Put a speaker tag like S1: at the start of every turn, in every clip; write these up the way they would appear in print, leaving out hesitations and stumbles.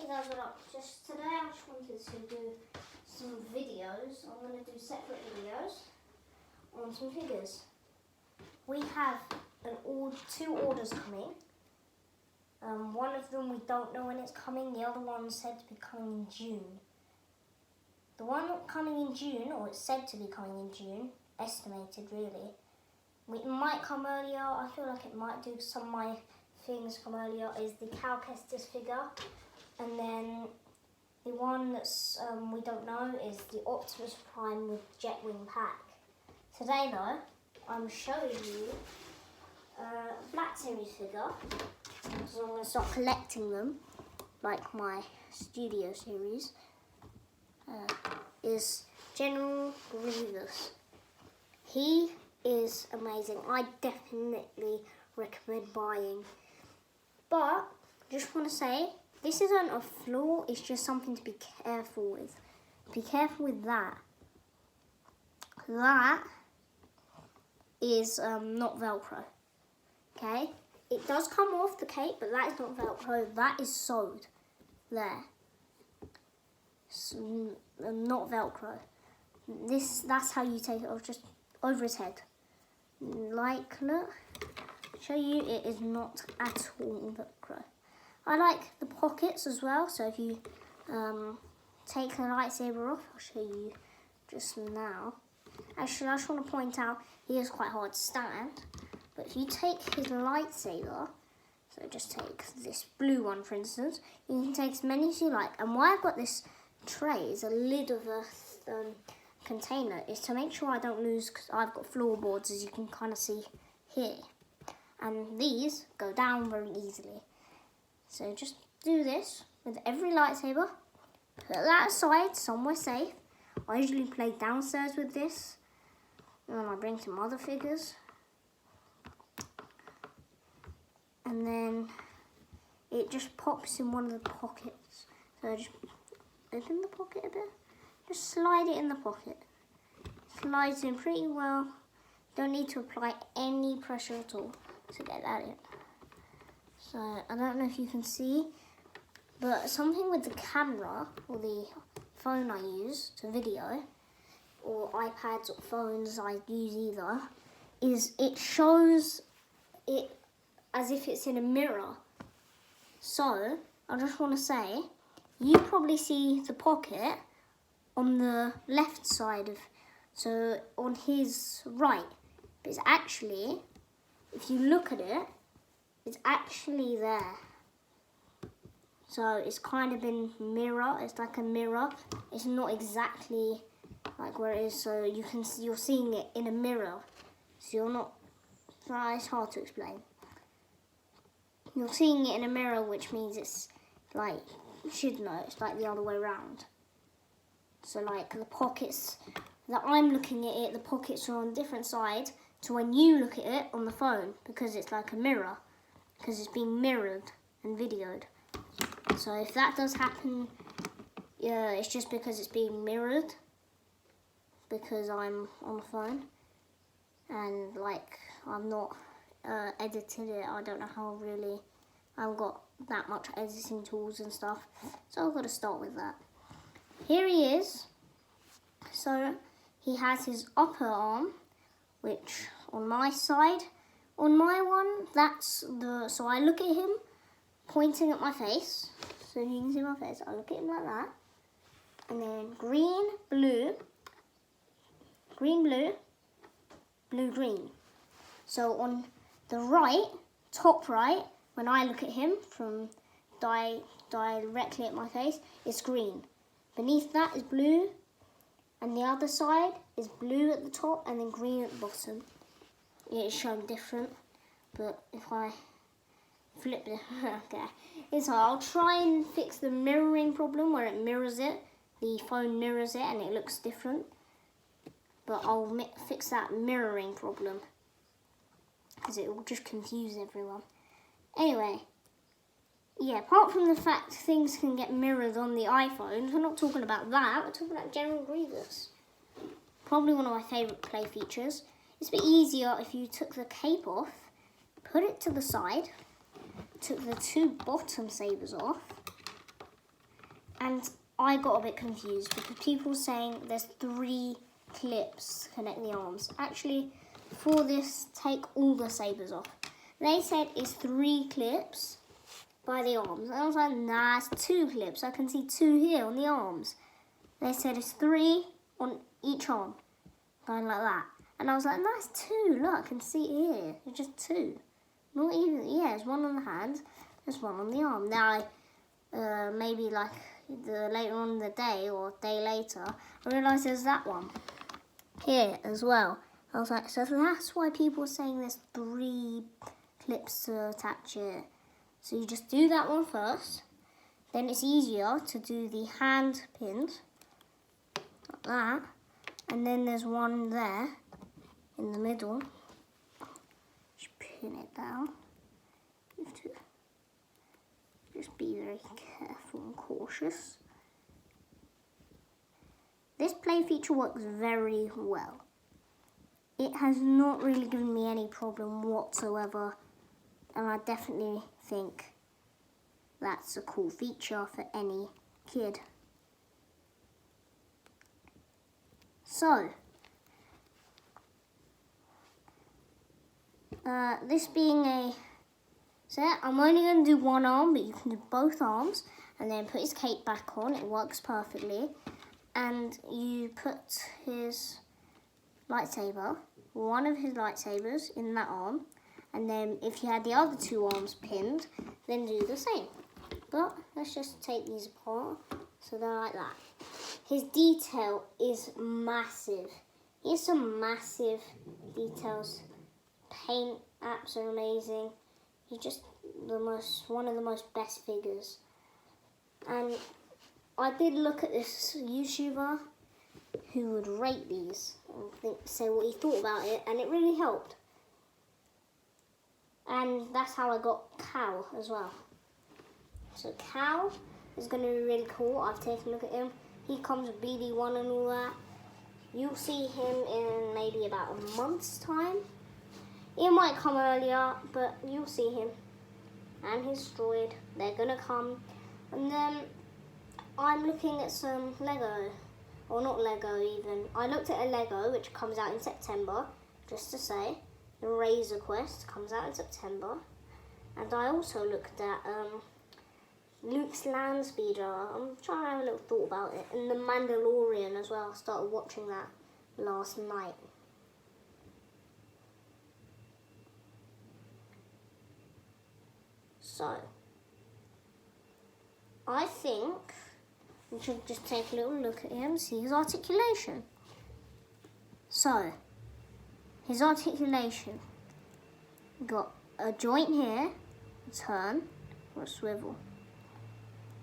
S1: guys, what up? Just today I just wanted to do some videos. I'm going to do separate videos on some figures. We have two orders coming. One of them we don't know when it's coming. The other one's said to be coming in June. The one coming in June, or it's said to be coming in June, estimated really. It might come earlier. I feel like it might do. Some of my things come earlier. Is the Cow Kestis figure, and then the one that's we don't know is the Optimus Prime with Jetwing pack. Today though, I'm showing you a Black Series figure, so I'm going to start collecting them, like my Studio Series. Is General Grievous. He is amazing. I definitely recommend buying. But just want to say, this isn't a flaw, it's just something to be careful with. Be careful with that. That is not Velcro. Okay? It does come off the cape, but that is not Velcro. That is sewed there. Not Velcro. That's how you take it off, just over his head. Like, look, show you, it is not at all Velcro. I like the pockets as well, so if you take the lightsaber off, I'll show you just now. Actually, I just want to point out, he is quite hard to stand, but if you take his lightsaber, so just take this blue one for instance, you can take as many as you like, and why I've got this tray is a lid of a container is to make sure I don't lose, because I've got floorboards as you can kind of see here, and these go down very easily. So just do this with every lightsaber, put that aside somewhere safe. I usually play downstairs with this, and then I bring some other figures, and then it just pops in one of the pockets. So just open the pocket a bit, just slide it in the pocket. Slides in pretty well. Don't need to apply any pressure at all to get that in. So I don't know if you can see, but something with the camera or the phone I use to video, or iPads or phones I use either, is it shows it as if it's in a mirror. So I just want to say, you probably see the pocket on the left side of, so on his right, but it's actually, if you look at it, it's actually there. So it's kind of in mirror, it's like a mirror. It's not exactly like where it is, so you can see, you're seeing it in a mirror. So you're not, it's hard to explain. You're seeing it in a mirror, which means it's like, you should know, it's like the other way around. So like the pockets that I'm looking at it, the pockets are on different sides to when you look at it on the phone, because it's like a mirror, because it's being mirrored and videoed. So if that does happen, yeah, it's just because it's being mirrored, because I'm on the phone, and like I'm not edited it. I don't know how really, I've got that much editing tools and stuff, so I've got to start with that. Here he is. So he has his upper arm, which on my side, on my one, that's the, so I look at him pointing at my face, so you can see my face, I look at him like that, and then green, blue, green, blue, blue, green. So on the right, top right, when I look at him from directly at my face, it's green. Beneath that is blue, and the other side is blue at the top and then green at the bottom. Yeah, it's shown different, but if I flip it, okay, it's hard. I'll try and fix the mirroring problem where it mirrors it, the phone mirrors it and it looks different, but I'll fix that mirroring problem because it will just confuse everyone. Anyway, yeah, apart from the fact things can get mirrored on the iPhone, we're not talking about that, we're talking about General Grievous. Probably one of my favourite play features. It's a bit easier if you took the cape off, put it to the side, took the two bottom sabers off, And I got a bit confused because people were saying there's 3 clips to connect the arms. Actually, for this, take all the sabers off. They said it's 3 clips by the arms. And I was like, nah, it's 2 clips. I can see 2 here on the arms. They said it's 3 on each arm, going like that. And I was like, no, it's 2. Look, I can see it here. It's just 2. Not even, yeah, it's 1 on the hand, there's 1 on the arm. Now, maybe like later on in the day or a day later, I realised there's that one here as well. I was like, so that's why people are saying there's 3 clips to attach it. So you just do that one first, then it's easier to do the hand pins, like that, and then there's one there in the middle. Just pin it down. You have to just be very careful and cautious. This play feature works very well. It has not really given me any problem whatsoever, and I definitely think that's a cool feature for any kid. So, this being a set, I'm only going to do 1 arm, but you can do both arms, and then put his cape back on. It works perfectly. And you put his lightsaber, one of his lightsabers, in that arm, and then if you had the other 2 arms pinned, then do the same. But let's just take these apart, so they're like that. His detail is massive. He has some massive details. Paint apps are amazing. He's just one of the most best figures. And I did look at this YouTuber who would rate these and say what he thought about it, and it really helped. And that's how I got Cal as well. So Cal is going to be really cool. I've taken a look at him. He comes with BD1 and all that. You'll see him in maybe about a month's time. It might come earlier, but you'll see him. And his droid, they're going to come. And then I'm looking at some Lego, or not Lego even. I looked at a Lego which comes out in September, just to say. The Razor Quest comes out in September. And I also looked at Luke's Land Speeder. I'm trying to have a little thought about it. And The Mandalorian as well. I started watching that last night. So, I think we should just take a little look at him, see his articulation. So, his articulation. Got a joint here, a turn, or a swivel.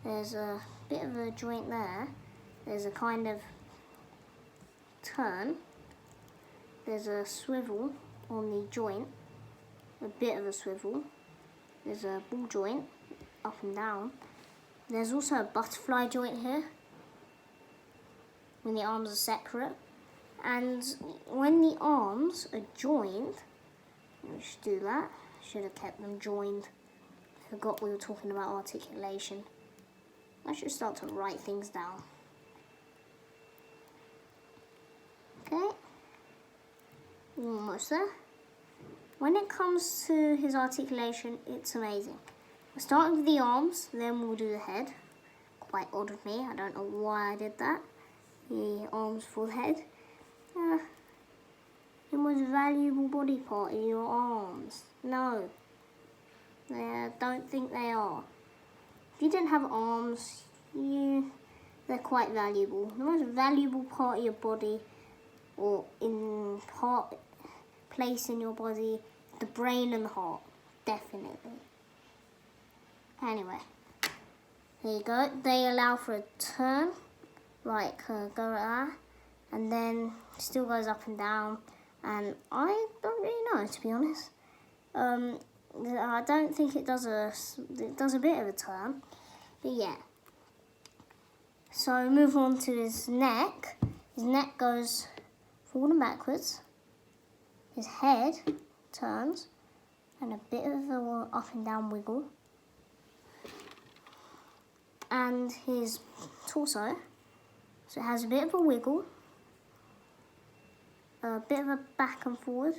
S1: There's a bit of a joint there. There's a kind of turn. There's a swivel on the joint, a bit of a swivel. There's a ball joint, up and down. There's also a butterfly joint here, when the arms are separate. And when the arms are joined, we should do that. Should have kept them joined. Forgot we were talking about articulation. I should start to write things down. Okay, almost there. When it comes to his articulation, it's amazing. We're starting with the arms, then we'll do the head. Quite odd of me, I don't know why I did that. The arms for the head. The most valuable body part is your arms. No, I don't think they are. If you didn't have arms, they're quite valuable. The most valuable part of your body, or place in your body, the brain and the heart, definitely. Anyway, there you go. They allow for a turn, like go like that, and then still goes up and down. And I don't really know, to be honest. I don't think it does a bit of a turn, but yeah. So move on to his neck. His neck goes forward and backwards. His head turns, and a bit of a up and down wiggle. and his torso. So it has a bit of a wiggle, a bit of a back and forward.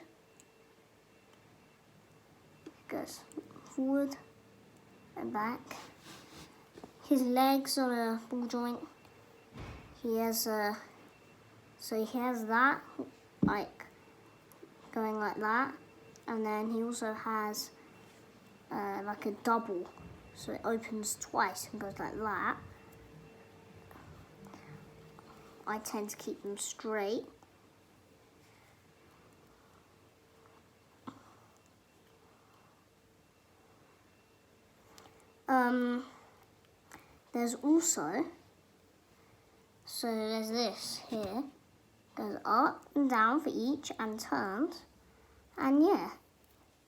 S1: It goes forward and back. His legs are a ball joint. He has that, like going like that, and then he also has like a double, so it opens twice and goes like that. I tend to keep them straight. There's also, so there's this here, goes up and down for each and turns, and yeah,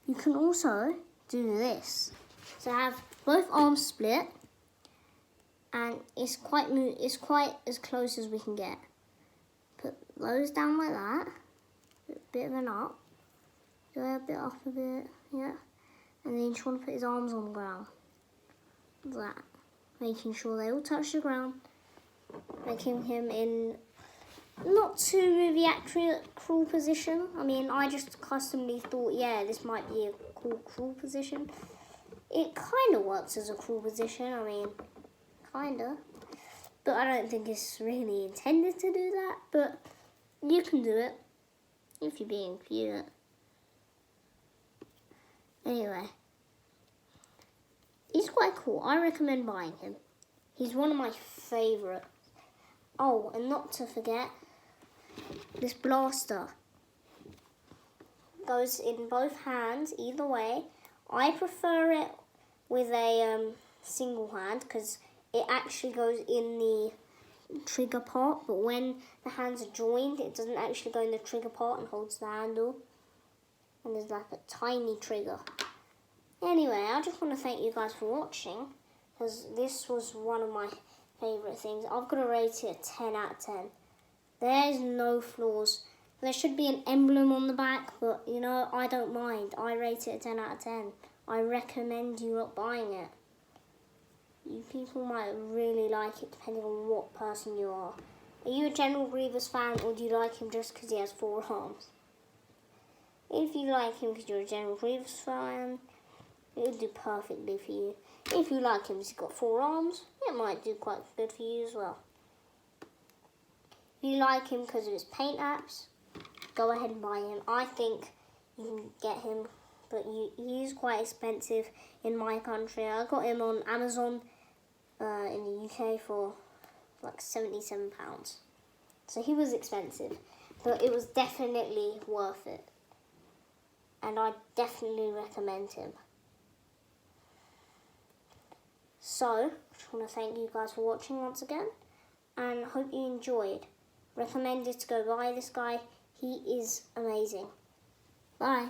S1: you can also do this. So I have both arms split, and it's quite as close as we can get. Put those down like that, a bit of an up, go a bit up a bit, yeah, and then you just want to put his arms on the ground, like that. Making sure they all touch the ground, making him in not too movie accurate crawl position. I mean, I just customly thought, yeah, this might be a cool crawl position. It kind of works as a crawl position, I mean, kind of. But I don't think it's really intended to do that, but you can do it if you're being cute. Anyway. He's quite cool. I recommend buying him. He's one of my favourites. Oh, and not to forget, this blaster goes in both hands, either way. I prefer it with a single hand because it actually goes in the trigger part, but when the hands are joined, it doesn't actually go in the trigger part and holds the handle. And there's like a tiny trigger. Anyway, I just want to thank you guys for watching, because this was one of my favourite things. I've got to rate it a 10 out of 10. There's no flaws. There should be an emblem on the back, but you know, I don't mind. I rate it a 10 out of 10. I recommend you not buying it. You people might really like it depending on what person you are. Are you a General Grievous fan, or do you like him just because he has 4 arms? If you like him because you're a General Grievous fan, it'll do perfectly for you. If you like him because he's got 4 arms, it might do quite good for you as well. If you like him because of his paint apps, go ahead and buy him. I think you can get him, but he is quite expensive in my country. I got him on Amazon in the UK for like £77. So he was expensive, but it was definitely worth it. And I definitely recommend him. So, I just want to thank you guys for watching once again, and hope you enjoyed. Recommended to go buy this guy. He is amazing. Bye.